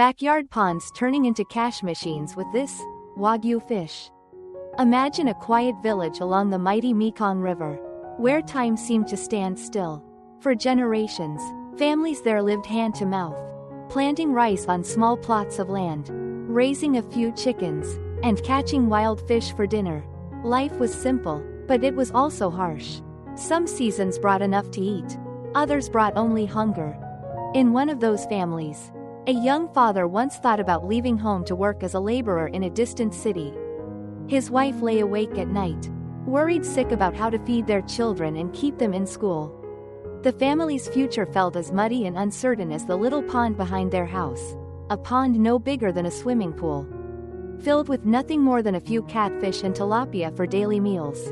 Backyard ponds turning into cash machines with this Wagyu fish. Imagine a quiet village along the mighty Mekong River, where time seemed to stand still. For generations, families there lived hand to mouth, planting rice on small plots of land, raising a few chickens, and catching wild fish for dinner. Life was simple, but it was also harsh. Some seasons brought enough to eat, others brought only hunger. In one of those families, a young father once thought about leaving home to work as a laborer in a distant city. His wife lay awake at night, worried sick about how to feed their children and keep them in school. The family's future felt as muddy and uncertain as the little pond behind their house, a pond no bigger than a swimming pool, filled with nothing more than a few catfish and tilapia for daily meals.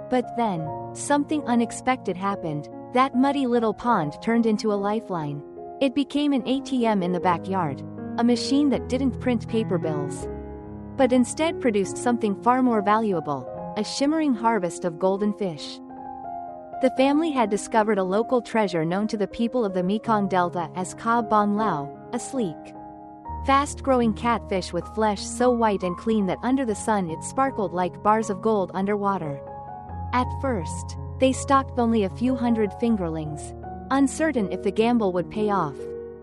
But then, something unexpected happened. That muddy little pond turned into a lifeline. It became an ATM in the backyard, a machine that didn't print paper bills, but instead produced something far more valuable, a shimmering harvest of golden fish. The family had discovered a local treasure known to the people of the Mekong Delta as ka bong lao, a sleek, fast-growing catfish with flesh so white and clean that under the sun it sparkled like bars of gold underwater. At first, they stocked only a few hundred fingerlings, uncertain if the gamble would pay off.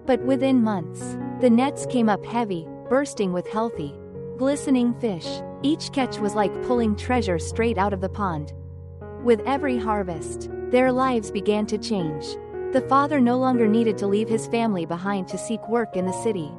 But within months, the nets came up heavy, bursting with healthy, glistening fish. Each catch was like pulling treasure straight out of the pond. With every harvest, their lives began to change. The father no longer needed to leave his family behind to seek work in the city.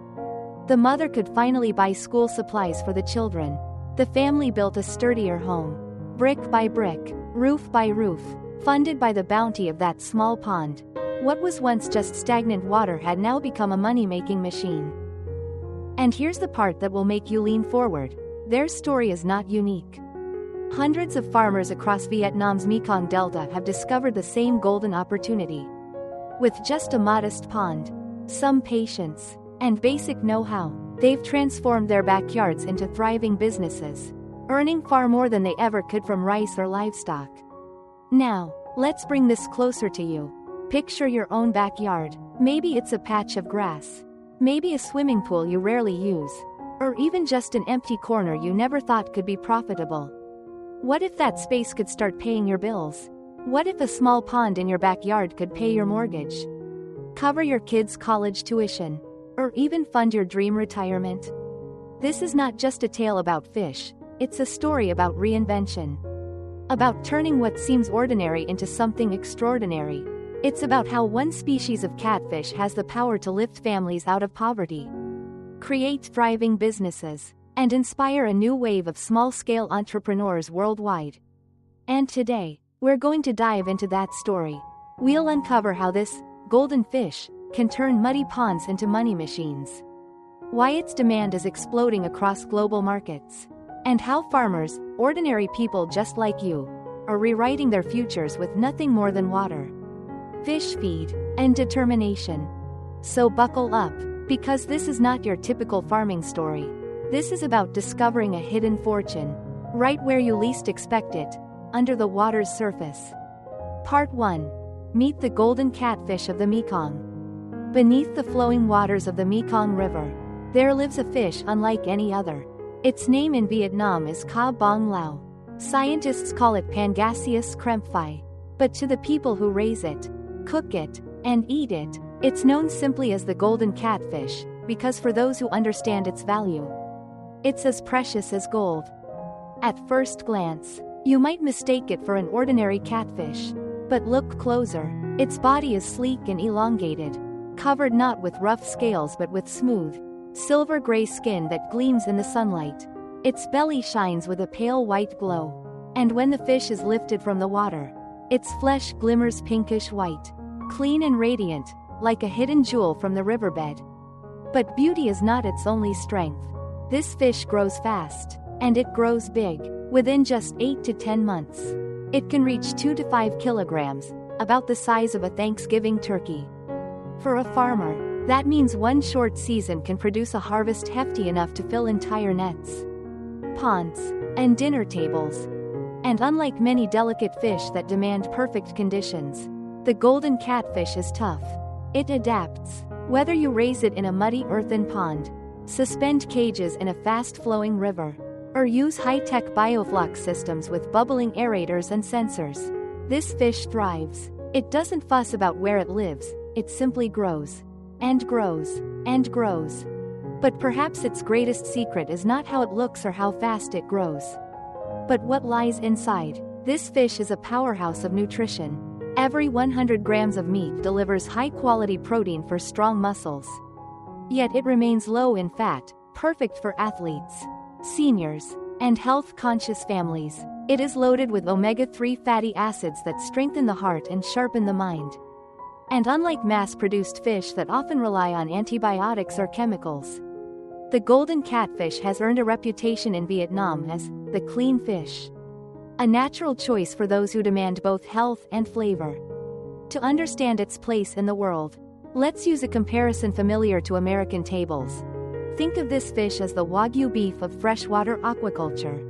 The mother could finally buy school supplies for the children. The family built a sturdier home, brick by brick, roof by roof, funded by the bounty of that small pond. What was once just stagnant water had now become a money-making machine. And here's the part that will make you lean forward. Their story is not unique. Hundreds of farmers across Vietnam's Mekong Delta have discovered the same golden opportunity. With just a modest pond, some patience, and basic know-how, they've transformed their backyards into thriving businesses, earning far more than they ever could from rice or livestock. Now, let's bring this closer to you. Picture your own backyard. Maybe it's a patch of grass, maybe a swimming pool you rarely use, or even just an empty corner you never thought could be profitable. What if that space could start paying your bills? What if a small pond in your backyard could pay your mortgage, cover your kids' college tuition, or even fund your dream retirement? This is not just a tale about fish, it's a story about reinvention. About turning what seems ordinary into something extraordinary. It's about how one species of catfish has the power to lift families out of poverty, create thriving businesses, and inspire a new wave of small-scale entrepreneurs worldwide. And today, we're going to dive into that story. We'll uncover how this golden fish can turn muddy ponds into money machines, why its demand is exploding across global markets, and how farmers, ordinary people just like you, are rewriting their futures with nothing more than water, fish feed, and determination. So buckle up, because this is not your typical farming story. This is about discovering a hidden fortune, right where you least expect it, under the water's surface. Part 1. Meet the golden catfish of the Mekong. Beneath the flowing waters of the Mekong River, there lives a fish unlike any other. Its name in Vietnam is ka bong lao. Scientists call it Pangasius kremphi. But to the people who raise it, cook it, and eat it, it's known simply as the golden catfish, because for those who understand its value, it's as precious as gold. At first glance, you might mistake it for an ordinary catfish. But look closer. Its body is sleek and elongated, covered not with rough scales but with smooth, silver-gray skin that gleams in the sunlight. Its belly shines with a pale white glow, and when the fish is lifted from the water, its flesh glimmers pinkish white, clean and radiant, like a hidden jewel from the riverbed. But beauty is not its only strength. This fish grows fast, and it grows big. Within just 8 to 10 months, it can reach 2 to 5 kilograms, about the size of a Thanksgiving turkey. For a farmer, that means one short season can produce a harvest hefty enough to fill entire nets, ponds, and dinner tables. And unlike many delicate fish that demand perfect conditions, the golden catfish is tough. It adapts, Whether you raise it in a muddy earthen pond, suspend cages in a fast-flowing river, or use high-tech Biofloc systems with bubbling aerators and sensors, this fish thrives. It doesn't fuss about where it lives, it simply grows. And grows. And grows. But perhaps its greatest secret is not how it looks or how fast it grows, but what lies inside. This fish is a powerhouse of nutrition. Every 100 grams of meat delivers high-quality protein for strong muscles. Yet it remains low in fat, perfect for athletes, seniors, and health-conscious families. It is loaded with omega-3 fatty acids that strengthen the heart and sharpen the mind. And unlike mass-produced fish that often rely on antibiotics or chemicals, the golden catfish has earned a reputation in Vietnam as the clean fish, a natural choice for those who demand both health and flavor. To understand its place in the world, let's use a comparison familiar to American tables. Think of this fish as the Wagyu beef of freshwater aquaculture.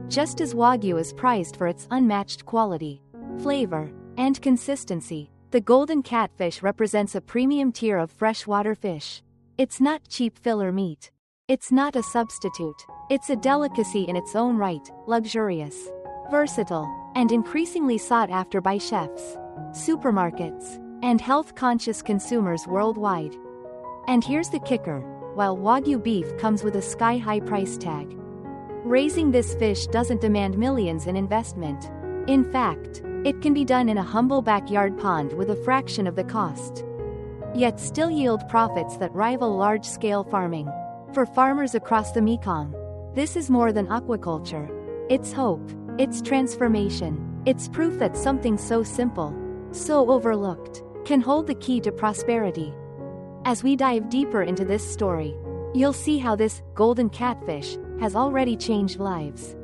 Just as Wagyu is prized for its unmatched quality, flavor, and consistency, the golden catfish represents a premium tier of freshwater fish. It's not cheap filler meat. It's not a substitute. It's a delicacy in its own right, luxurious, versatile, and increasingly sought after by chefs, supermarkets, and health-conscious consumers worldwide. And here's the kicker: while Wagyu beef comes with a sky-high price tag, raising this fish doesn't demand millions in investment. In fact, it can be done in a humble backyard pond with a fraction of the cost, yet still yield profits that rival large-scale farming. For farmers across the Mekong, this is more than aquaculture. It's hope, it's transformation, it's proof that something so simple, so overlooked, can hold the key to prosperity. As we dive deeper into this story, you'll see how this golden catfish has already changed lives,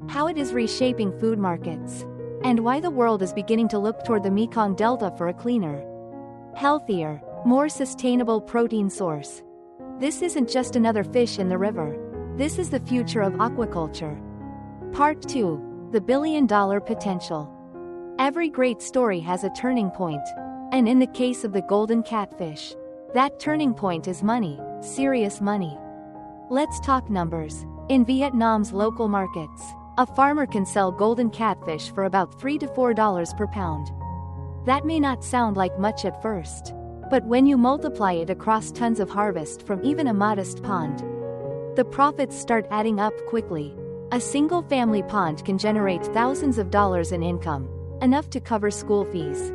how it is reshaping food markets, and why the world is beginning to look toward the Mekong Delta for a cleaner, healthier, more sustainable protein source. This isn't just another fish in the river. This is the future of aquaculture. Part 2: The billion-dollar potential. Every great story has a turning point, and in the case of the golden catfish, that turning point is money, serious money. Let's talk numbers. In Vietnam's local markets, a farmer can sell golden catfish for about $3 to $4 per pound. That may not sound like much at first, but when you multiply it across tons of harvest from even a modest pond, the profits start adding up quickly. A single family pond can generate thousands of dollars in income, enough to cover school fees,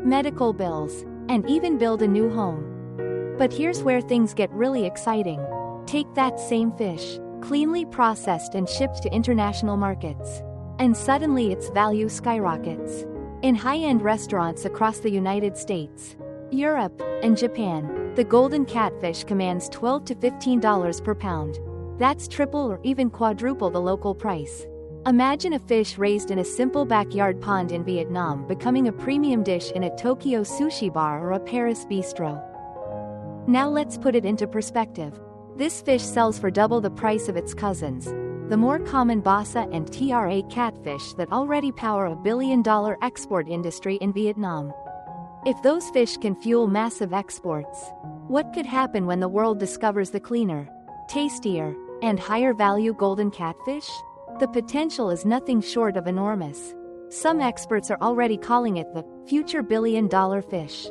medical bills, and even build a new home. But here's where things get really exciting. Take that same fish, cleanly processed and shipped to international markets, and suddenly its value skyrockets. In high-end restaurants across the United States, Europe, and Japan, the golden catfish commands $12 to $15 per pound. That's triple or even quadruple the local price. Imagine a fish raised in a simple backyard pond in Vietnam becoming a premium dish in a Tokyo sushi bar or a Paris bistro. Now let's put it into perspective. This fish sells for double the price of its cousins, the more common basa and tra catfish that already power a billion-dollar export industry in Vietnam. If those fish can fuel massive exports, what could happen when the world discovers the cleaner, tastier, and higher-value golden catfish? The potential is nothing short of enormous. Some experts are already calling it the future billion-dollar fish.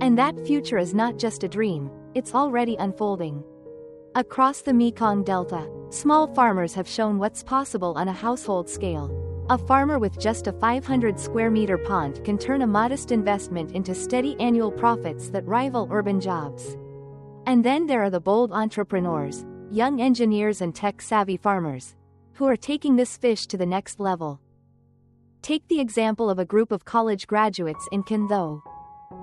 And that future is not just a dream, it's already unfolding. Across the Mekong Delta, small farmers have shown what's possible on a household scale. A farmer with just a 500 square meter pond can turn a modest investment into steady annual profits that rival urban jobs. And then there are the bold entrepreneurs, young engineers and tech-savvy farmers, who are taking this fish to the next level. Take the example of a group of college graduates in Can Tho.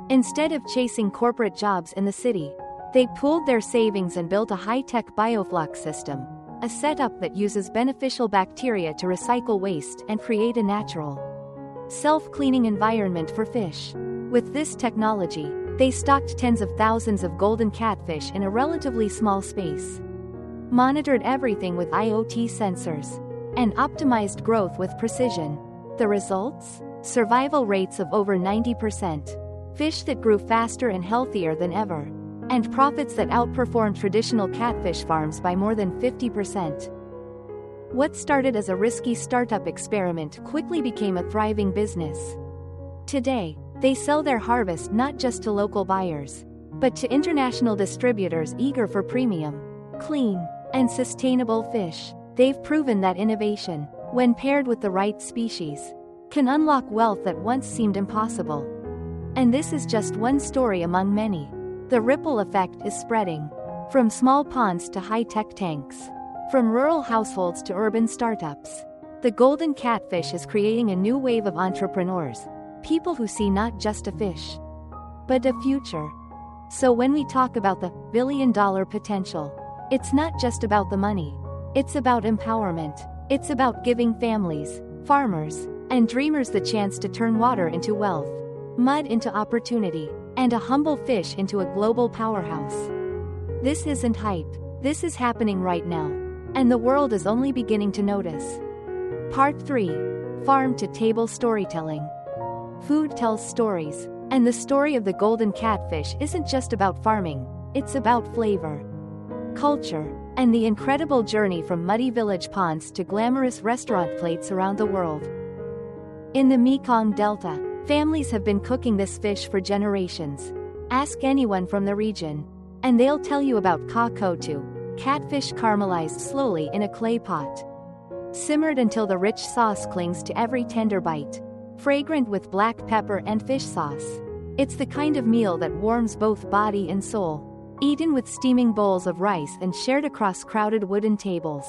Instead of chasing corporate jobs in the city, they pooled their savings and built a high-tech Biofloc system, a setup that uses beneficial bacteria to recycle waste and create a natural, self-cleaning environment for fish. With this technology, they stocked tens of thousands of golden catfish in a relatively small space, monitored everything with IoT sensors, and optimized growth with precision. The results? Survival rates of over 90%, fish that grew faster and healthier than ever, and profits that outperformed traditional catfish farms by more than 50%. What started as a risky startup experiment quickly became a thriving business. Today, they sell their harvest not just to local buyers, but to international distributors eager for premium, clean, and sustainable fish. They've proven that innovation, when paired with the right species, can unlock wealth that once seemed impossible. And this is just one story among many. The ripple effect is spreading. From small ponds to high-tech tanks. From rural households to urban startups. The golden catfish is creating a new wave of entrepreneurs. People who see not just a fish, but a future. So when we talk about the billion-dollar potential, it's not just about the money. It's about empowerment. It's about giving families, farmers, and dreamers the chance to turn water into wealth, mud into opportunity, and a humble fish into a global powerhouse. This isn't hype. This is happening right now. And the world is only beginning to notice. Part 3. Farm-to-table storytelling. Food tells stories, and the story of the golden catfish isn't just about farming, it's about flavor, culture, and the incredible journey from muddy village ponds to glamorous restaurant plates around the world. In the Mekong Delta, families have been cooking this fish for generations. Ask anyone from the region, and they'll tell you about kakotu, catfish caramelized slowly in a clay pot. Simmered until the rich sauce clings to every tender bite. Fragrant with black pepper and fish sauce. It's the kind of meal that warms both body and soul. Eaten with steaming bowls of rice and shared across crowded wooden tables.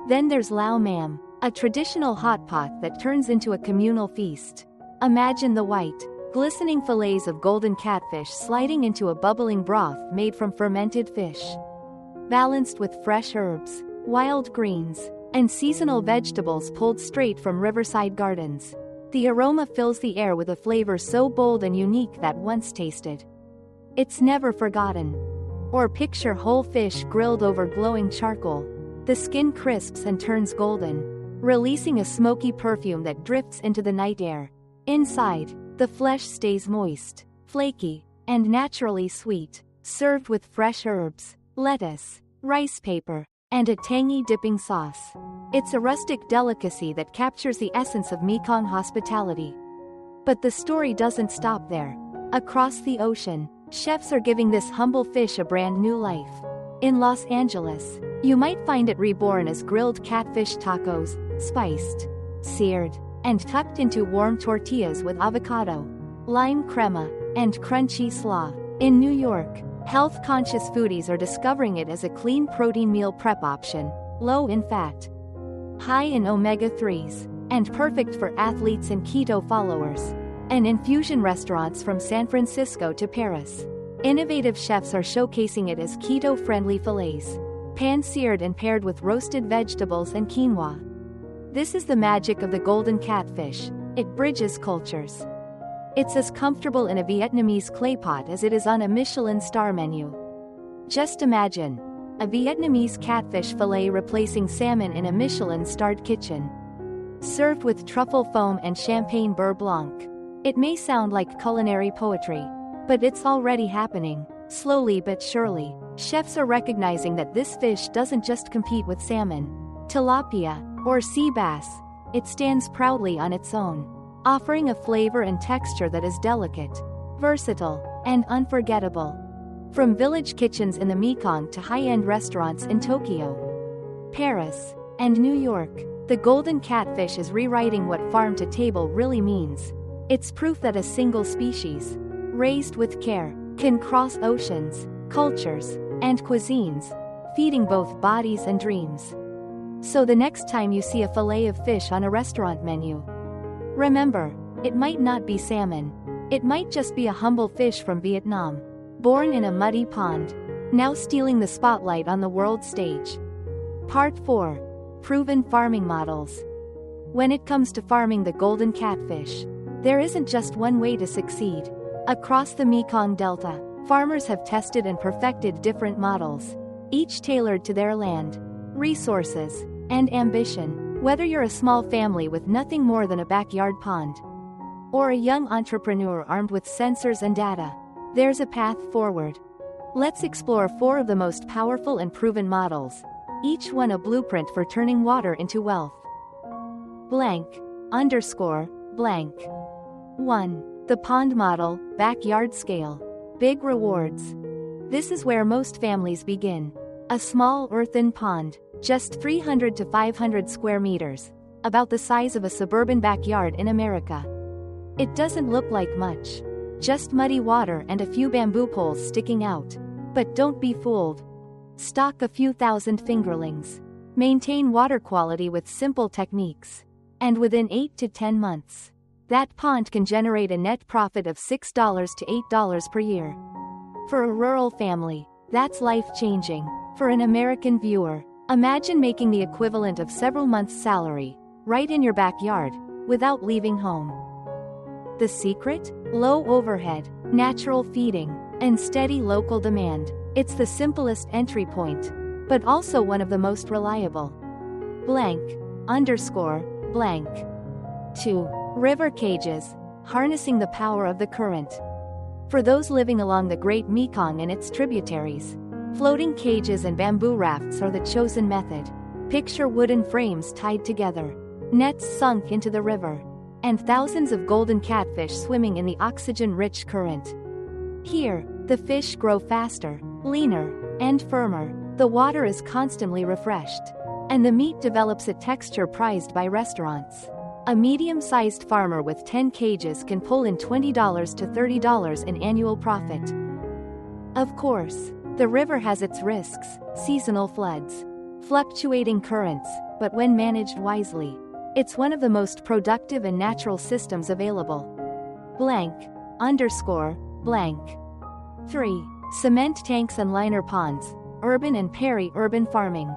Then there's lau mam, a traditional hot pot that turns into a communal feast. Imagine the white, glistening fillets of golden catfish sliding into a bubbling broth made from fermented fish. Balanced with fresh herbs, wild greens, and seasonal vegetables pulled straight from riverside gardens. The aroma fills the air with a flavor so bold and unique that once tasted, it's never forgotten. Or picture whole fish grilled over glowing charcoal. The skin crisps and turns golden, releasing a smoky perfume that drifts into the night air. Inside, the flesh stays moist, flaky, and naturally sweet, served with fresh herbs, lettuce, rice paper, and a tangy dipping sauce. It's a rustic delicacy that captures the essence of Mekong hospitality. But the story doesn't stop there. Across the ocean, chefs are giving this humble fish a brand new life. In Los Angeles, you might find it reborn as grilled catfish tacos, spiced, seared, and tucked into warm tortillas with avocado, lime crema, and crunchy slaw. In New York, health-conscious foodies are discovering it as a clean protein meal prep option, low in fat, high in omega-3s, and perfect for athletes and keto followers. And in fusion restaurants from San Francisco to Paris, innovative chefs are showcasing it as keto-friendly fillets, pan-seared and paired with roasted vegetables and quinoa. This is the magic of the golden catfish. It bridges cultures. It's as comfortable in a Vietnamese clay pot as it is on a Michelin star menu. Just imagine a Vietnamese catfish fillet replacing salmon in a Michelin-starred kitchen. Served with truffle foam and champagne beurre blanc. It may sound like culinary poetry, but it's already happening. Slowly but surely, chefs are recognizing that this fish doesn't just compete with salmon, tilapia, or sea bass. It stands proudly on its own, offering a flavor and texture that is delicate, versatile, and unforgettable. From village kitchens in the Mekong to high-end restaurants in Tokyo, Paris, and New York, the golden catfish is rewriting what farm-to-table really means. It's proof that a single species, raised with care, can cross oceans, cultures, and cuisines, feeding both bodies and dreams. So the next time you see a fillet of fish on a restaurant menu, remember, it might not be salmon. It might just be a humble fish from Vietnam, born in a muddy pond, now stealing the spotlight on the world stage. Part 4. Proven farming models. When it comes to farming the golden catfish, there isn't just one way to succeed. Across the Mekong Delta, farmers have tested and perfected different models, each tailored to their land, resources, and ambition. Whether you're a small family with nothing more than a backyard pond, or a young entrepreneur armed with sensors and data. There's a path forward. Let's explore 4 of the most powerful and proven models, each one a blueprint for turning water into wealth. Blank underscore blank. 1. The pond model, backyard scale. Big rewards. This is where most families begin. A small earthen pond, just 300 to 500 square meters, about the size of a suburban backyard in America. It doesn't look like much. Just muddy water and a few bamboo poles sticking out. But don't be fooled. Stock a few thousand fingerlings. Maintain water quality with simple techniques. And within 8 to 10 months, that pond can generate a net profit of $6 to $8 per year. For a rural family, that's life-changing. For an American viewer, imagine making the equivalent of several months' salary, right in your backyard, without leaving home. The secret? Low overhead, natural feeding, and steady local demand. It's the simplest entry point, but also one of the most reliable. Blank underscore blank. 2. River cages, harnessing the power of the current. For those living along the Great Mekong and its tributaries, floating cages and bamboo rafts are the chosen method. Picture wooden frames tied together, nets sunk into the river, and thousands of golden catfish swimming in the oxygen-rich current. Here, the fish grow faster, leaner, and firmer. The water is constantly refreshed, and the meat develops a texture prized by restaurants. A medium-sized farmer with 10 cages can pull in $20 to $30 in annual profit. Of course, the river has its risks: seasonal floods, fluctuating currents, but when managed wisely, it's one of the most productive and natural systems available. Blank underscore blank. 3. Cement tanks and liner ponds, urban and peri-urban farming.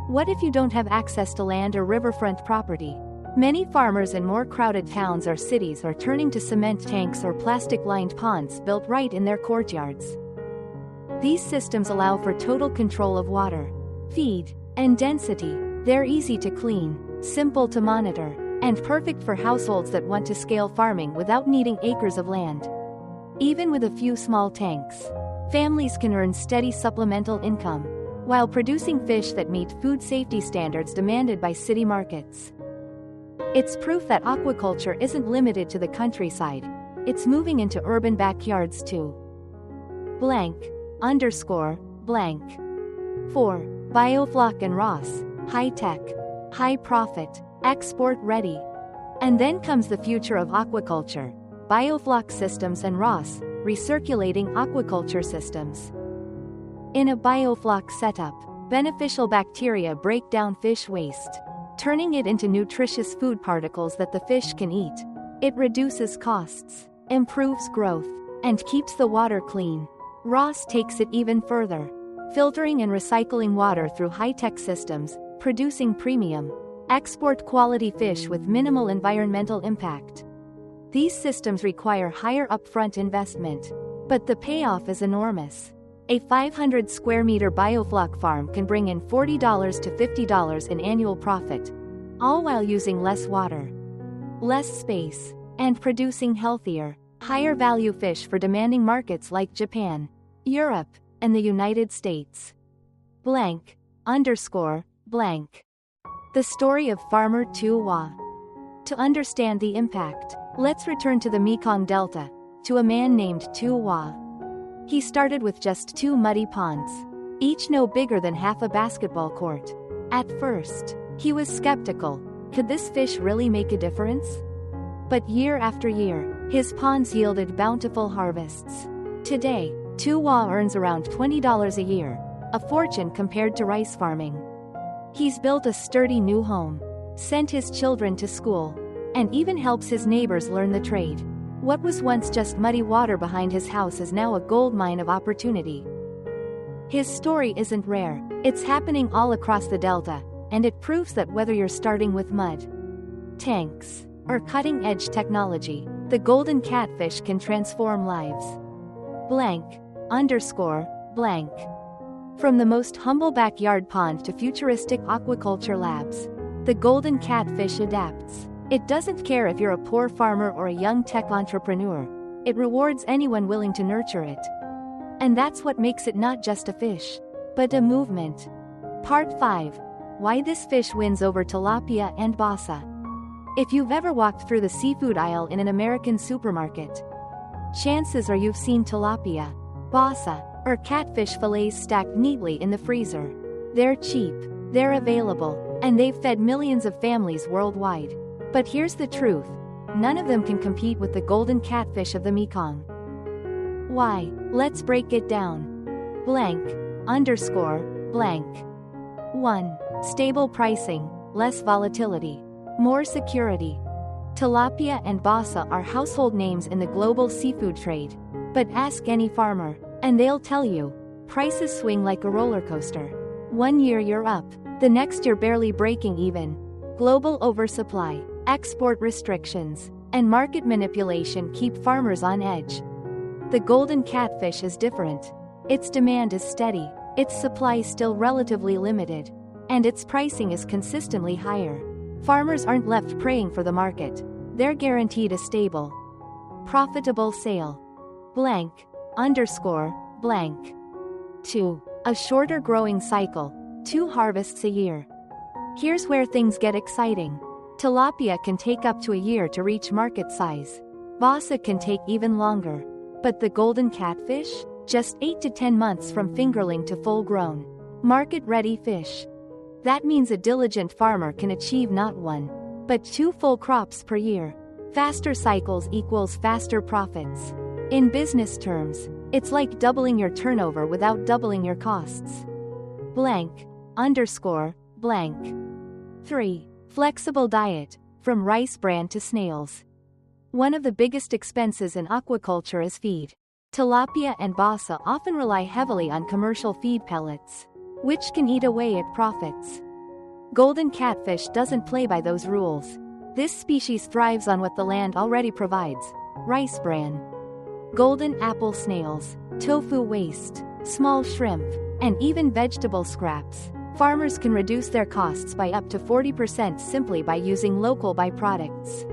What if you don't have access to land or riverfront property? Many farmers in more crowded towns or cities are turning to cement tanks or plastic-lined ponds built right in their courtyards. These systems allow for total control of water, feed, and density. They're easy to clean, simple to monitor, and perfect for households that want to scale farming without needing acres of land. Even with a few small tanks, families can earn steady supplemental income, while producing fish that meet food safety standards demanded by city markets. It's proof that aquaculture isn't limited to the countryside. It's moving into urban backyards too. Blank underscore blank. 4. Biofloc and Ross, high-tech, high-profit, export-ready. And then comes the future of aquaculture: Biofloc systems and Ross, recirculating aquaculture systems. In a Biofloc setup, beneficial bacteria break down fish waste, turning it into nutritious food particles that the fish can eat. It reduces costs, improves growth, and keeps the water clean. Ross takes it even further, filtering and recycling water through high-tech systems, producing premium, export-quality fish with minimal environmental impact. These systems require higher upfront investment, but the payoff is enormous. A 500 square meter Biofloc farm can bring in $40 to $50 in annual profit, all while using less water, less space, and producing healthier, higher value fish for demanding markets like Japan, Europe, and the United States. Blank underscore blank. The story of Farmer Tu Wa. To understand the impact, let's return to the Mekong Delta, to a man named Tu Wa. He started with just 2 muddy ponds, each no bigger than half a basketball court. At first, he was skeptical. Could this fish really make a difference? But year after year, his ponds yielded bountiful harvests. Today, Tu Wa earns around $20 a year, a fortune compared to rice farming. He's built a sturdy new home, sent his children to school, and even helps his neighbors learn the trade. What was once just muddy water behind his house is now a goldmine of opportunity. His story isn't rare. It's happening all across the Delta, and it proves that whether you're starting with mud, tanks, or cutting-edge technology, the golden catfish can transform lives. Blank underscore blank. From the most humble backyard pond to futuristic aquaculture labs, the golden catfish adapts. It doesn't care if you're a poor farmer or a young tech entrepreneur. It rewards anyone willing to nurture it. And that's what makes it not just a fish, but a movement. Part 5. Why this fish wins over tilapia and basa. If you've ever walked through the seafood aisle in an American supermarket, chances are you've seen tilapia, basa, or catfish fillets stacked neatly in the freezer. They're cheap, they're available, and they've fed millions of families worldwide. But here's the truth. None of them can compete with the golden catfish of the Mekong. Why? Let's break it down. Blank. 1. Stable pricing, less volatility, more security. Tilapia and basa are household names in the global seafood trade. But ask any farmer, and they'll tell you, prices swing like a roller coaster. One year you're up, the next you're barely breaking even. Global oversupply, export restrictions, and market manipulation keep farmers on edge. The golden catfish is different. Its demand is steady, its supply still relatively limited, and its pricing is consistently higher. Farmers aren't left praying for the market. They're guaranteed a stable, profitable sale. Blank. 2. A shorter growing cycle, 2 harvests a year. Here's where things get exciting. Tilapia can take up to a year to reach market size. Basa can take even longer. But the golden catfish? Just 8 to 10 months from fingerling to full-grown, market-ready fish. That means a diligent farmer can achieve not 1, but 2 full crops per year. Faster cycles equals faster profits. In business terms, it's like doubling your turnover without doubling your costs. Blank. 3. Flexible diet, from rice bran to snails. One of the biggest expenses in aquaculture is feed. Tilapia and basa often rely heavily on commercial feed pellets, which can eat away at profits. Golden catfish doesn't play by those rules. This species thrives on what the land already provides: rice bran, golden apple snails, tofu waste, small shrimp, and even vegetable scraps. Farmers can reduce their costs by up to 40% simply by using local byproducts.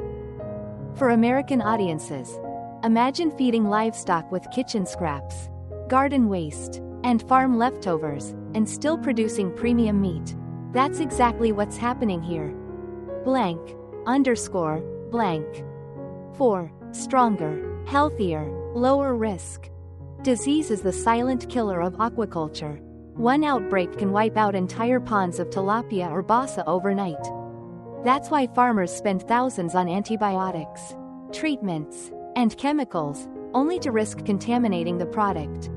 For American audiences, imagine feeding livestock with kitchen scraps, garden waste, and farm leftovers, and still producing premium meat. That's exactly what's happening here. 4. Stronger, healthier, lower risk. Disease is the silent killer of aquaculture. One outbreak can wipe out entire ponds of tilapia or basa overnight. That's why farmers spend thousands on antibiotics, treatments, and chemicals, only to risk contaminating the product.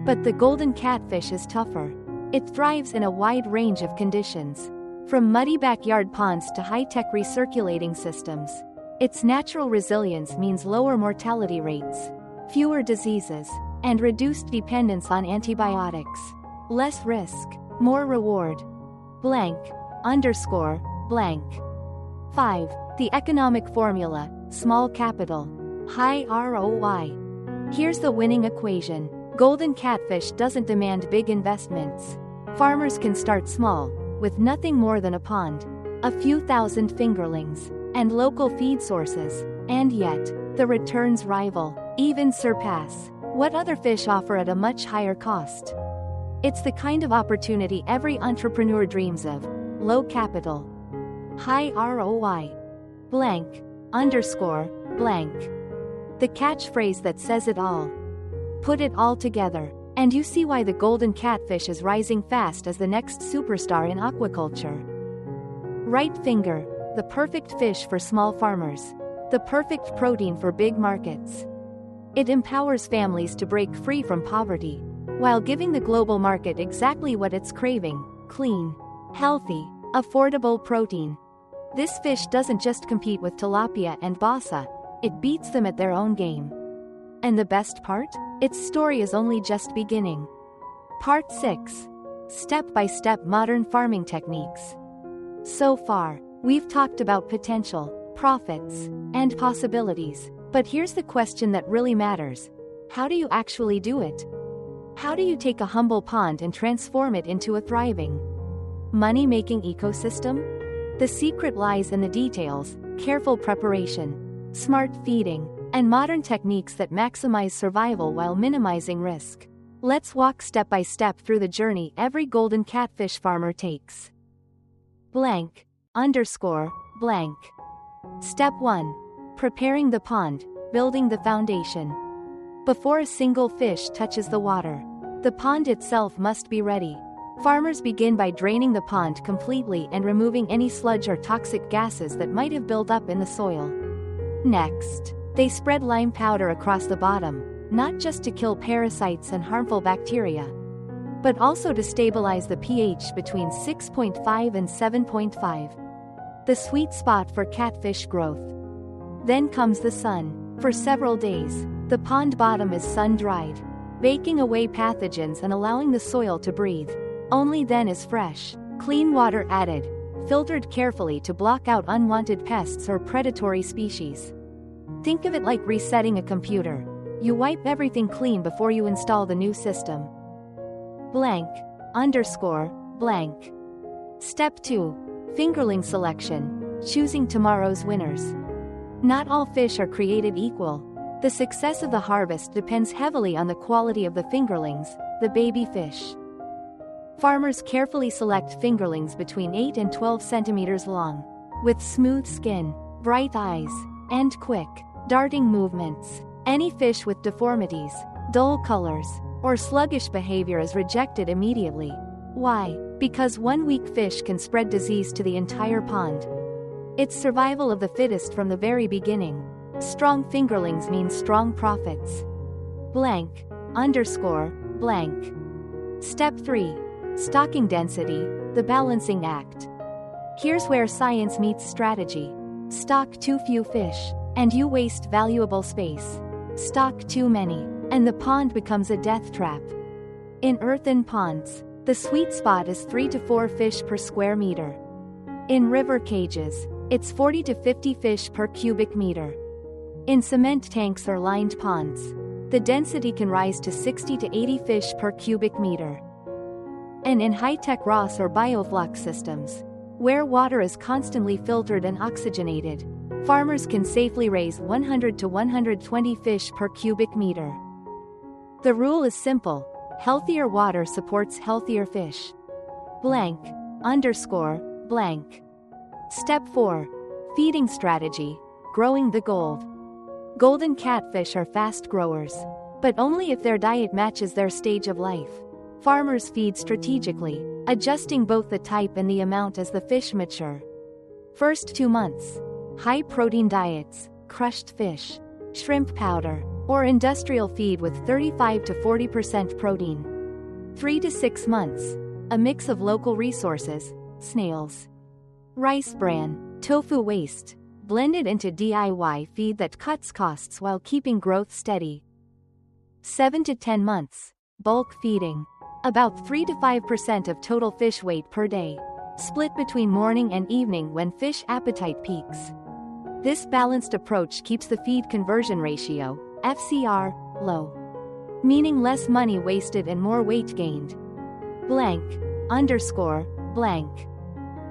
But the golden catfish is tougher. It thrives in a wide range of conditions, from muddy backyard ponds to high-tech recirculating systems. Its natural resilience means lower mortality rates, fewer diseases, and reduced dependence on antibiotics. Less risk, more reward. 5. The economic formula: small capital, high ROI. Here's the winning equation. Golden catfish doesn't demand big investments. Farmers can start small, with nothing more than a pond, a few thousand fingerlings, and local feed sources, and yet, the returns rival, even surpass, what other fish offer at a much higher cost. It's the kind of opportunity every entrepreneur dreams of: low capital, high ROI. The catchphrase that says it all. Put it all together, and you see why the golden catfish is rising fast as the next superstar in aquaculture. Right finger, the perfect fish for small farmers, the perfect protein for big markets. It empowers families to break free from poverty, while giving the global market exactly what it's craving: clean, healthy, affordable protein. This fish doesn't just compete with tilapia and basa, it beats them at their own game. And the best part? Its story is only just beginning. Part 6. Step-by-step modern farming techniques. So far, we've talked about potential, profits, and possibilities. But here's the question that really matters. How do you actually do it? How do you take a humble pond and transform it into a thriving, money-making ecosystem? The secret lies in the details: careful preparation, smart feeding, and modern techniques that maximize survival while minimizing risk. Let's walk step by step through the journey every golden catfish farmer takes. Blank. Underscore. Blank. Step 1. Preparing the pond, building the foundation. Before a single fish touches the water, the pond itself must be ready. Farmers begin by draining the pond completely and removing any sludge or toxic gases that might have built up in the soil. Next, they spread lime powder across the bottom, not just to kill parasites and harmful bacteria, but also to stabilize the pH between 6.5 and 7.5, the sweet spot for catfish growth. Then comes the sun. For several days, the pond bottom is sun-dried, baking away pathogens and allowing the soil to breathe. Only then is fresh, clean water added, filtered carefully to block out unwanted pests or predatory species. Think of it like resetting a computer. You wipe everything clean before you install the new system. Blank. Underscore. Blank. Step 2. Fingerling selection. Choosing tomorrow's winners. Not all fish are created equal. The success of the harvest depends heavily on the quality of the fingerlings, the baby fish. Farmers carefully select fingerlings between 8 and 12 centimeters long, with smooth skin, bright eyes, and quick, darting movements. Any fish with deformities, dull colors, or sluggish behavior is rejected immediately. Why? Because one weak fish can spread disease to the entire pond. It's survival of the fittest from the very beginning. Strong fingerlings mean strong profits. Blank. Underscore. Blank. Step 3. Stocking density, the balancing act. Here's where science meets strategy. Stock too few fish, and you waste valuable space. Stock too many, and the pond becomes a death trap. In earthen ponds, the sweet spot is 3 to 4 fish per square meter. In river cages, it's 40 to 50 fish per cubic meter. In cement tanks or lined ponds, the density can rise to 60 to 80 fish per cubic meter. And in high-tech ROS or Biofloc systems, where water is constantly filtered and oxygenated, farmers can safely raise 100 to 120 fish per cubic meter. The rule is simple: healthier water supports healthier fish. Blank. Underscore. Blank. Step 4. Feeding strategy, growing the gold. Golden catfish are fast growers, but only if their diet matches their stage of life. Farmers feed strategically, adjusting both the type and the amount as the fish mature. First 2 months, high-protein diets, crushed fish, shrimp powder, or industrial feed with 35 to 40% protein. 3 to 6 months, a mix of local resources, snails, rice bran, tofu waste, blended into DIY feed that cuts costs while keeping growth steady. 7 to 10 months, bulk feeding. About 3 to 5% of total fish weight per day, split between morning and evening when fish appetite peaks. This balanced approach keeps the feed conversion ratio, FCR, low, meaning less money wasted and more weight gained. Blank. Underscore. Blank.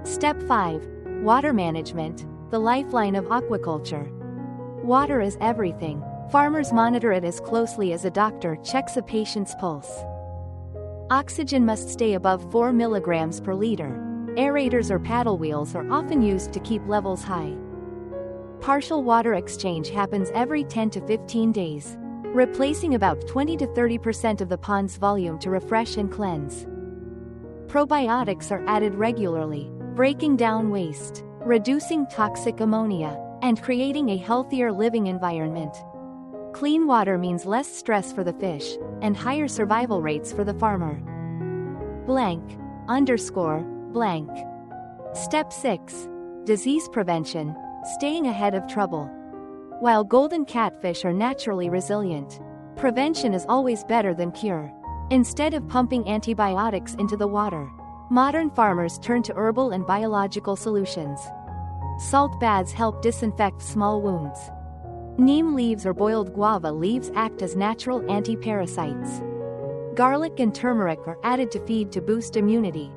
Step 5. Water management, the lifeline of aquaculture. Water is everything. Farmers monitor it as closely as a doctor checks a patient's pulse. Oxygen must stay above 4 milligrams per liter. Aerators or paddle wheels are often used to keep levels high. Partial water exchange happens every 10 to 15 days, replacing about 20 to 30% of the pond's volume to refresh and cleanse. Probiotics are added regularly, breaking down waste, reducing toxic ammonia, and creating a healthier living environment. Clean water means less stress for the fish, and higher survival rates for the farmer. Blank. Underscore. Blank. Step 6. Disease prevention, staying ahead of trouble. While golden catfish are naturally resilient, prevention is always better than cure. Instead of pumping antibiotics into the water, modern farmers turn to herbal and biological solutions. Salt baths help disinfect small wounds. Neem leaves or boiled guava leaves act as natural anti-parasites. Garlic and turmeric are added to feed to boost immunity.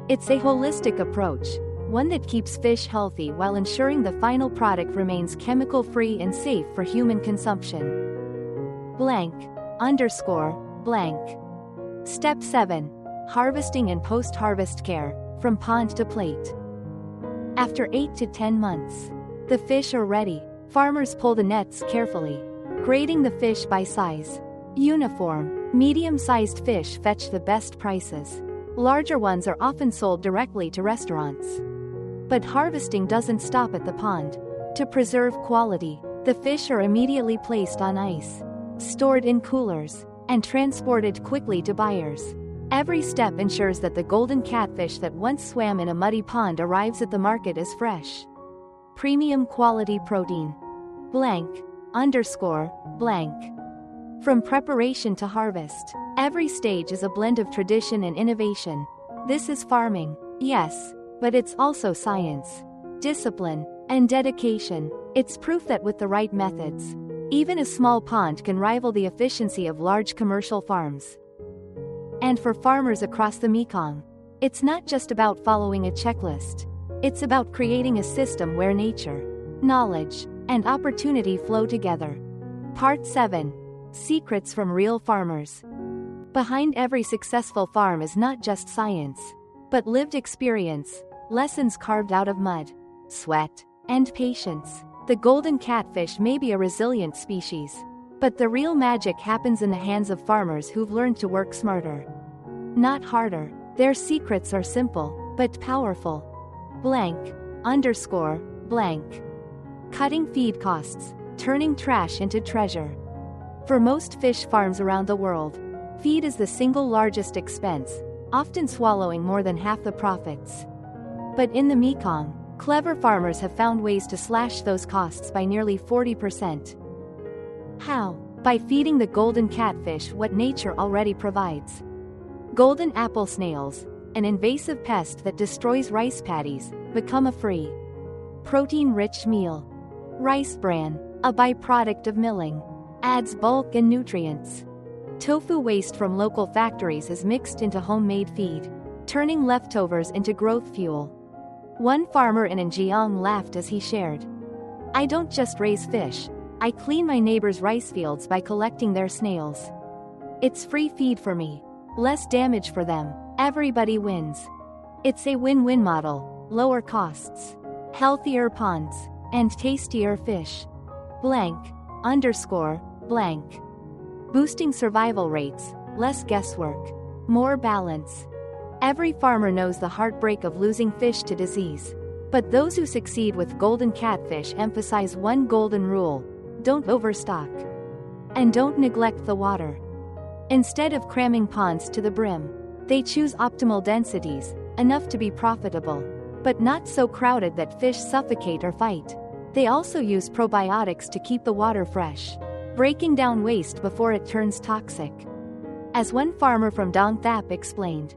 It's a holistic approach, one that keeps fish healthy while ensuring the final product remains chemical-free and safe for human consumption. Blank. Step 7. Harvesting and post-harvest care, from pond to plate. After 8 to 10 months, the fish are ready. Farmers pull the nets carefully, grading the fish by size. Uniform, medium-sized fish fetch the best prices. Larger ones are often sold directly to restaurants. But harvesting doesn't stop at the pond. To preserve quality, the fish are immediately placed on ice, stored in coolers, and transported quickly to buyers. Every step ensures that the golden catfish that once swam in a muddy pond arrives at the market as fresh. Premium quality protein. Blank. From preparation to harvest, every stage is a blend of tradition and innovation. This is farming, yes, but it's also science, discipline, and dedication. It's proof that with the right methods, even a small pond can rival the efficiency of large commercial farms. And for farmers across the Mekong, it's not just about following a checklist. It's about creating a system where nature, knowledge, and opportunity flow together. Part 7. Secrets from real farmers. Behind every successful farm is not just science, but lived experience, lessons carved out of mud, sweat, and patience. The golden catfish may be a resilient species, but the real magic happens in the hands of farmers who've learned to work smarter, not harder. Their secrets are simple, but powerful. Blank. Cutting feed costs, turning trash into treasure. For most fish farms around the world, feed is the single largest expense, often swallowing more than half the profits. But in the Mekong, clever farmers have found ways to slash those costs by nearly 40%. How? By feeding the golden catfish what nature already provides. Golden apple snails, an invasive pest that destroys rice paddies, become a free, protein-rich meal. Rice bran, a byproduct of milling, adds bulk and nutrients. Tofu waste from local factories is mixed into homemade feed, turning leftovers into growth fuel. One farmer in Njiang laughed as he shared, "I don't just raise fish, I clean my neighbors' rice fields by collecting their snails. It's free feed for me, less damage for them, everybody wins." It's a win-win model: lower costs, healthier ponds, and tastier fish. Blank. Boosting survival rates, less guesswork, more balance. Every farmer knows the heartbreak of losing fish to disease. But those who succeed with golden catfish emphasize one golden rule: don't overstock. And don't neglect the water. Instead of cramming ponds to the brim, they choose optimal densities, enough to be profitable, but not so crowded that fish suffocate or fight. They also use probiotics to keep the water fresh, breaking down waste before it turns toxic. As one farmer from Dong Thap explained,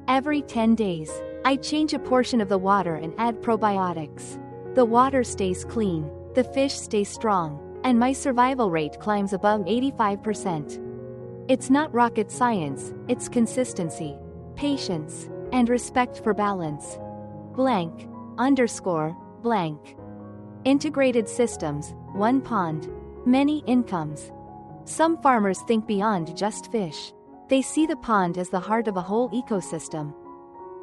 "Every 10 days, I change a portion of the water and add probiotics. The water stays clean, the fish stays strong, and my survival rate climbs above 85%. It's not rocket science, it's consistency, patience, and respect for balance. Blank. Integrated systems, one pond, many incomes. Some farmers think beyond just fish. They see the pond as the heart of a whole ecosystem.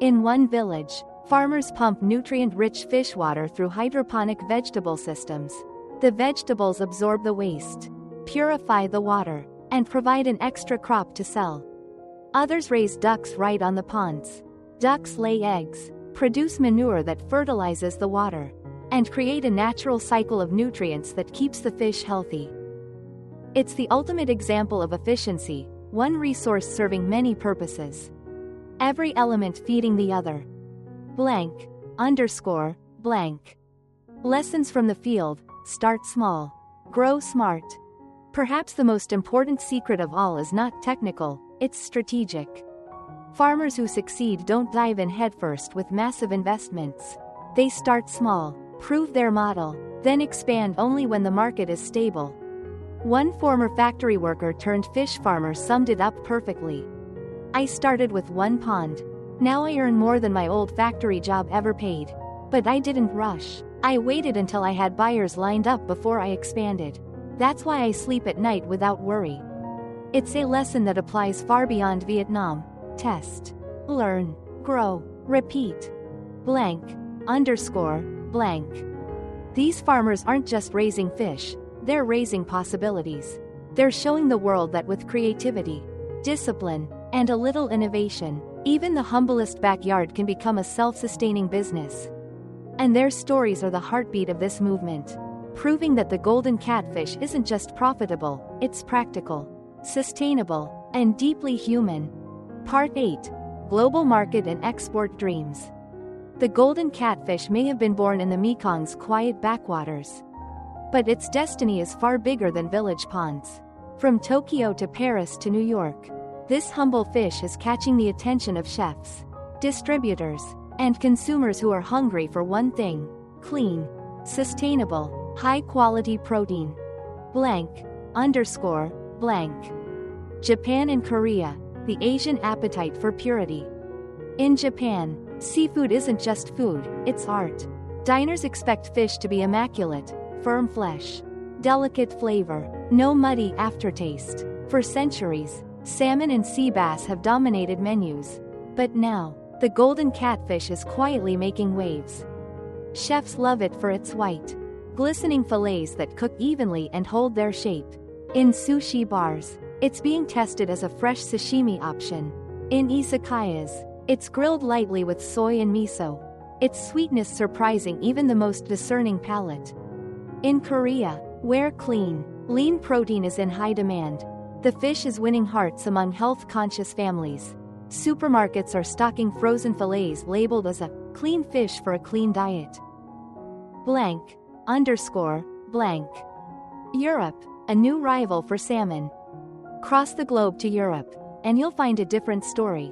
In one village, farmers pump nutrient-rich fish water through hydroponic vegetable systems. The vegetables absorb the waste, purify the water, and provide an extra crop to sell. Others raise ducks right on the ponds. Ducks lay eggs, produce manure that fertilizes the water, and create a natural cycle of nutrients that keeps the fish healthy. It's the ultimate example of efficiency, one resource serving many purposes, every element feeding the other. Blank. Lessons from the field: start small, grow smart. Perhaps the most important secret of all is not technical, it's strategic. Farmers who succeed don't dive in headfirst with massive investments. They start small, prove their model, then expand only when the market is stable. One former factory worker turned fish farmer summed it up perfectly. "I started with one pond. Now I earn more than my old factory job ever paid." But I didn't rush. I waited until I had buyers lined up before I expanded. That's why I sleep at night without worry. It's a lesson that applies far beyond Vietnam. Test. Learn. Grow. Repeat. Blank. Underscore. Blank. These farmers aren't just raising fish, they're raising possibilities. They're showing the world that with creativity, discipline, and a little innovation, even the humblest backyard can become a self-sustaining business. And their stories are the heartbeat of this movement, proving that the golden catfish isn't just profitable, it's practical, sustainable, and deeply human. Part 8. Global Market and Export Dreams. The golden catfish may have been born in the Mekong's quiet backwaters, but its destiny is far bigger than village ponds. From Tokyo to Paris to New York, this humble fish is catching the attention of chefs, distributors, and consumers who are hungry for one thing: clean, sustainable, high-quality protein. Blank. Underscore. Blank. Japan and Korea, the Asian appetite for purity. In Japan, seafood isn't just food, it's art. Diners expect fish to be immaculate, firm flesh, delicate flavor, no muddy aftertaste. For centuries, salmon and sea bass have dominated menus. But now, the golden catfish is quietly making waves. Chefs love it for its white, glistening fillets that cook evenly and hold their shape. In sushi bars, it's being tested as a fresh sashimi option. In izakayas, it's grilled lightly with soy and miso, its sweetness surprising even the most discerning palate. In Korea, where clean, lean protein is in high demand, the fish is winning hearts among health-conscious families. Supermarkets are stocking frozen fillets labeled as a clean fish for a clean diet. Blank. Underscore. Blank. Europe, a new rival for salmon. Cross the globe to Europe, and you'll find a different story.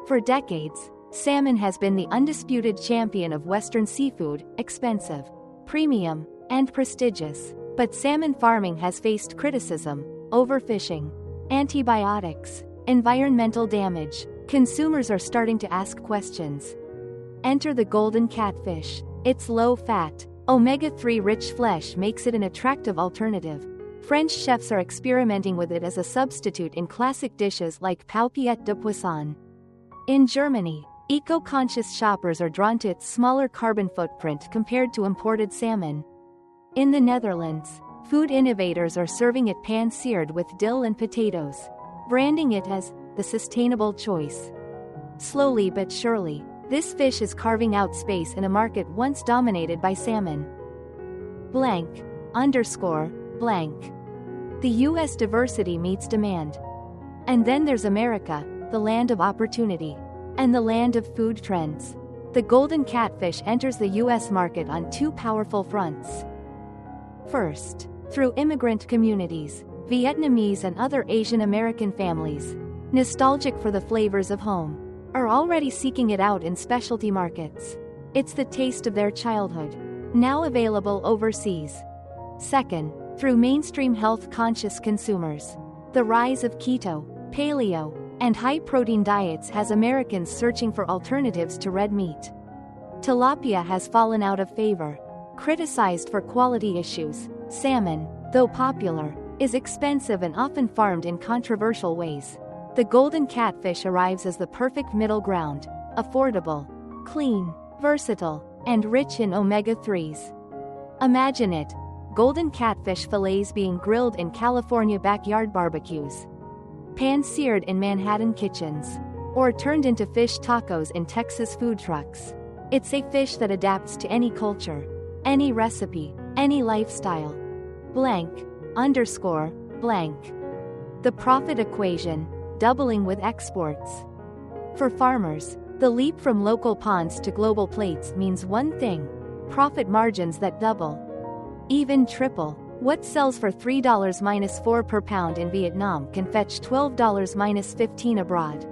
For decades, salmon has been the undisputed champion of Western seafood, expensive, premium, and prestigious. But salmon farming has faced criticism: overfishing, antibiotics, environmental damage. Consumers are starting to ask questions. Enter the golden catfish. Its low-fat, omega-3 rich flesh makes it an attractive alternative. French chefs are experimenting with it as a substitute in classic dishes like paupiette de poisson. In Germany, eco-conscious shoppers are drawn to its smaller carbon footprint compared to imported salmon. In the Netherlands, food innovators are serving it pan-seared with dill and potatoes, branding it as the sustainable choice. Slowly but surely, this fish is carving out space in a market once dominated by salmon. Blank. Underscore. Blank. The U.S. diversity meets demand. And then there's America, the land of opportunity, and the land of food trends. The golden catfish enters the U.S. market on two powerful fronts. First, through immigrant communities, Vietnamese and other Asian American families, nostalgic for the flavors of home, are already seeking it out in specialty markets. It's the taste of their childhood, now available overseas. Second, through mainstream health-conscious consumers. The rise of keto, paleo, and high-protein diets has Americans searching for alternatives to red meat. Tilapia has fallen out of favor, criticized for quality issues. Salmon, though popular, is expensive and often farmed in controversial ways. The golden catfish arrives as the perfect middle ground: affordable, clean, versatile, and rich in omega-3s. Imagine it: golden catfish fillets being grilled in California backyard barbecues, pan-seared in Manhattan kitchens, or turned into fish tacos in Texas food trucks. It's a fish that adapts to any culture, any recipe, any lifestyle. Blank. Underscore. Blank. The profit equation: doubling with exports. For farmers, the leap from local ponds to global plates means one thing: profit margins that double, even triple. What sells for $3-4 per pound in Vietnam can fetch $12-15 abroad.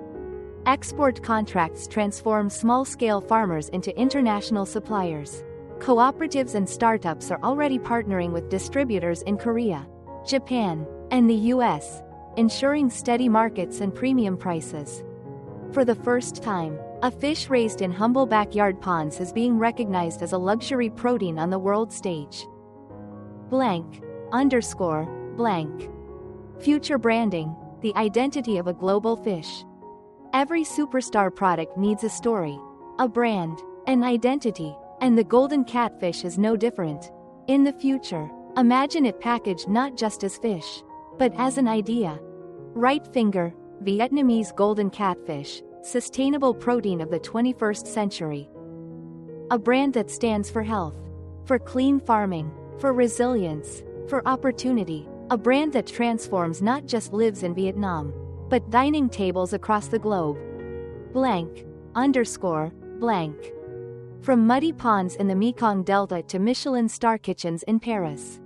Export contracts transform small-scale farmers into international suppliers. Cooperatives and startups are already partnering with distributors in Korea, Japan, and the US, ensuring steady markets and premium prices. For the first time, a fish raised in humble backyard ponds is being recognized as a luxury protein on the world stage. Blank. Underscore. Blank. Future branding, the identity of a global fish. Every superstar product needs a story, a brand, an identity, and the golden catfish is no different. In the future, imagine it packaged not just as fish, but as an idea. Right finger, Vietnamese golden catfish, sustainable protein of the 21st century. A brand that stands for health, for clean farming, for resilience, for opportunity. A brand that transforms not just lives in Vietnam, but dining tables across the globe. Blank. Underscore. Blank. From muddy ponds in the Mekong Delta to Michelin star kitchens in Paris.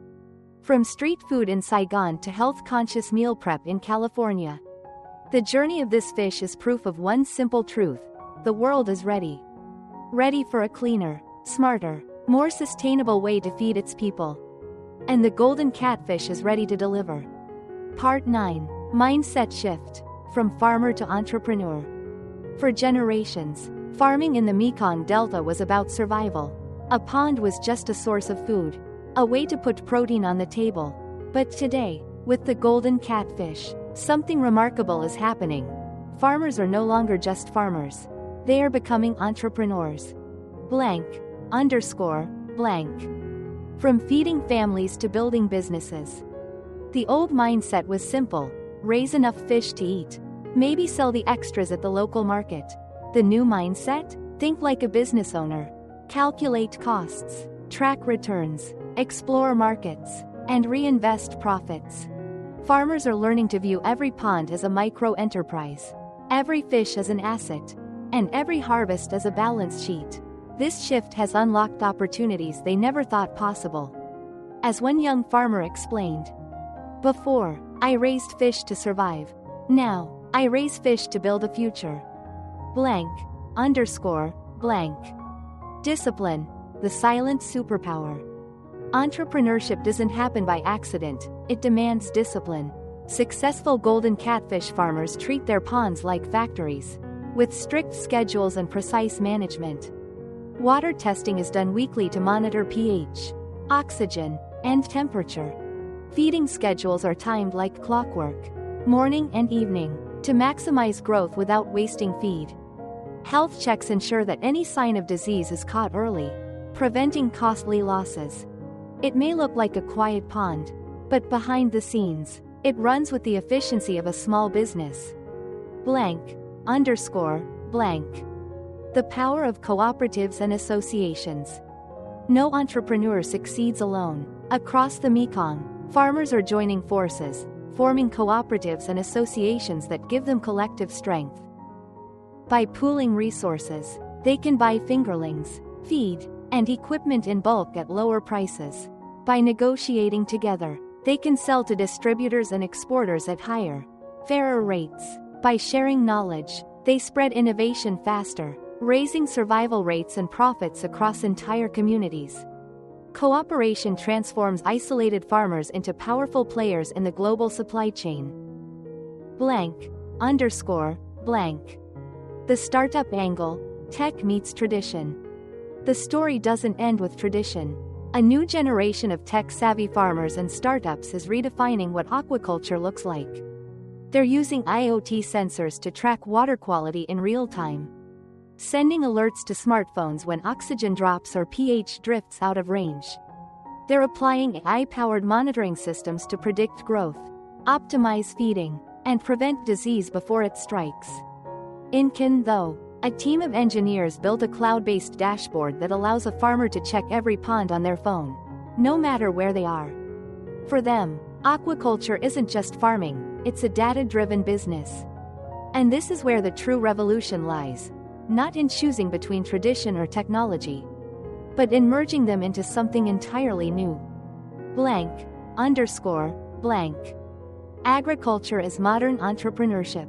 From street food in Saigon to health-conscious meal prep in California. The journey of this fish is proof of one simple truth: the world is ready. Ready for a cleaner, smarter, more sustainable way to feed its people. And the golden catfish is ready to deliver. Part 9. Mindset Shift. From Farmer to Entrepreneur. For generations, farming in the Mekong Delta was about survival. A pond was just a source of food, a way to put protein on the table. But today, with the golden catfish, something remarkable is happening. Farmers are no longer just farmers. They are becoming entrepreneurs. Blank. Underscore. Blank. From feeding families to building businesses. The old mindset was simple: raise enough fish to eat. Maybe sell the extras at the local market. The new mindset? Think like a business owner. Calculate costs, track returns, explore markets, and reinvest profits. Farmers are learning to view every pond as a micro-enterprise, every fish as an asset, and every harvest as a balance sheet. This shift has unlocked opportunities they never thought possible. As one young farmer explained, "Before, I raised fish to survive. Now, I raise fish to build a future." Blank. Underscore. Blank. Discipline, the silent superpower. Entrepreneurship doesn't happen by accident, it demands discipline. Successful golden catfish farmers treat their ponds like factories, with strict schedules and precise management. Water testing is done weekly to monitor pH, oxygen, and temperature. Feeding schedules are timed like clockwork, morning and evening, to maximize growth without wasting feed. Health checks ensure that any sign of disease is caught early, preventing costly losses. It may look like a quiet pond, but behind the scenes, it runs with the efficiency of a small business. Blank. Underscore. Blank. The power of cooperatives and associations. No entrepreneur succeeds alone. Across the Mekong, farmers are joining forces, forming cooperatives and associations that give them collective strength. By pooling resources, they can buy fingerlings, feed, and equipment in bulk at lower prices. By negotiating together, they can sell to distributors and exporters at higher, fairer rates. By sharing knowledge, they spread innovation faster, raising survival rates and profits across entire communities. Cooperation transforms isolated farmers into powerful players in the global supply chain. Blank. Underscore. Blank. The startup angle, tech meets tradition. The story doesn't end with tradition. A new generation of tech-savvy farmers and startups is redefining what aquaculture looks like. They're using IoT sensors to track water quality in real time, sending alerts to smartphones when oxygen drops or pH drifts out of range. They're applying AI-powered monitoring systems to predict growth, optimize feeding, and prevent disease before it strikes. In Kin, though, a team of engineers built a cloud-based dashboard that allows a farmer to check every pond on their phone, no matter where they are. For them, aquaculture isn't just farming, it's a data-driven business. And this is where the true revolution lies, not in choosing between tradition or technology, but in merging them into something entirely new. Blank. Underscore. Blank. Agriculture is modern entrepreneurship.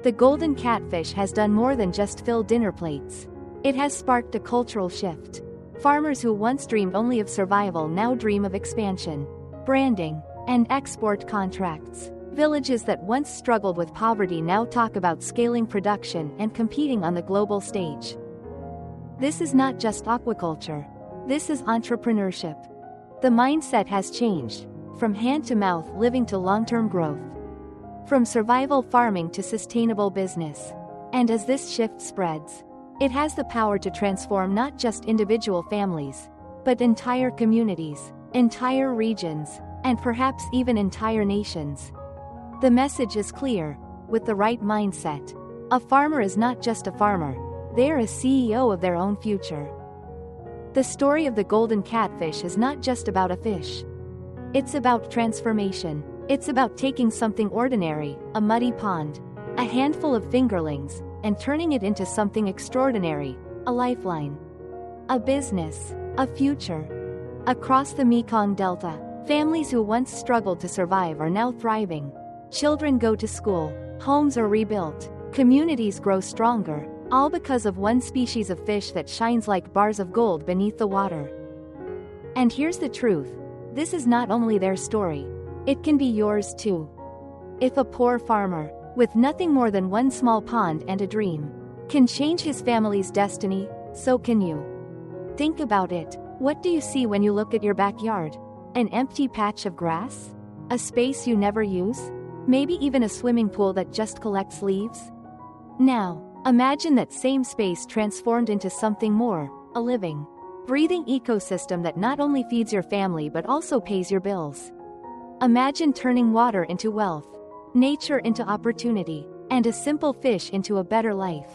The golden catfish has done more than just fill dinner plates. It has sparked a cultural shift. Farmers who once dreamed only of survival now dream of expansion, branding, and export contracts. Villages that once struggled with poverty now talk about scaling production and competing on the global stage. This is not just aquaculture. This is entrepreneurship. The mindset has changed, from hand-to-mouth living to long-term growth. From survival farming to sustainable business. And as this shift spreads, it has the power to transform not just individual families, but entire communities, entire regions, and perhaps even entire nations. The message is clear: with the right mindset, a farmer is not just a farmer, they are a CEO of their own future. The story of the golden catfish is not just about a fish. It's about transformation. It's about taking something ordinary, a muddy pond, a handful of fingerlings, and turning it into something extraordinary, a lifeline. A business, a future. Across the Mekong Delta, families who once struggled to survive are now thriving. Children go to school, homes are rebuilt, communities grow stronger, all because of one species of fish that shines like bars of gold beneath the water. And here's the truth: this is not only their story, it can be yours too. If a poor farmer, with nothing more than one small pond and a dream, can change his family's destiny, so can you. Think about it. What do you see when you look at your backyard? An empty patch of grass? A space you never use? Maybe even a swimming pool that just collects leaves? Now, imagine that same space transformed into something more, a living, breathing ecosystem that not only feeds your family but also pays your bills. Imagine turning water into wealth, nature into opportunity, and a simple fish into a better life.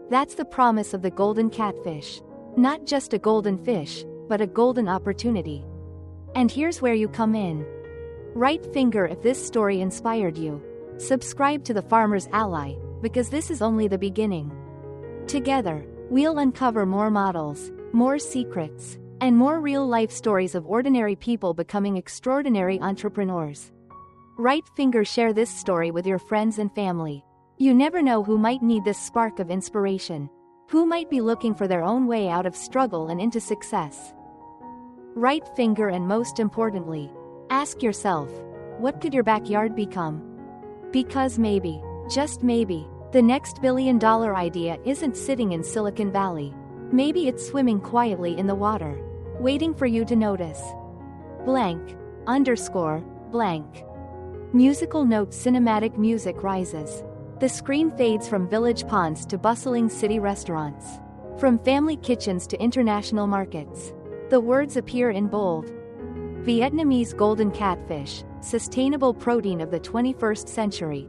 That's the promise of the golden catfish. Not just a golden fish, but a golden opportunity. And here's where you come in. Right finger if this story inspired you. Subscribe to the Farmer's Ally, because this is only the beginning. Together, we'll uncover more models, more secrets, and more real-life stories of ordinary people becoming extraordinary entrepreneurs. Right finger share this story with your friends and family. You never know who might need this spark of inspiration, who might be looking for their own way out of struggle and into success. Right finger, and most importantly, ask yourself, what could your backyard become? Because maybe, just maybe, the next billion-dollar idea isn't sitting in Silicon Valley. Maybe it's swimming quietly in the water, waiting for you to notice. Blank, underscore, blank. Musical note: cinematic music rises. The screen fades from village ponds to bustling city restaurants. From family kitchens to international markets. The words appear in bold. Vietnamese golden catfish, sustainable protein of the 21st century.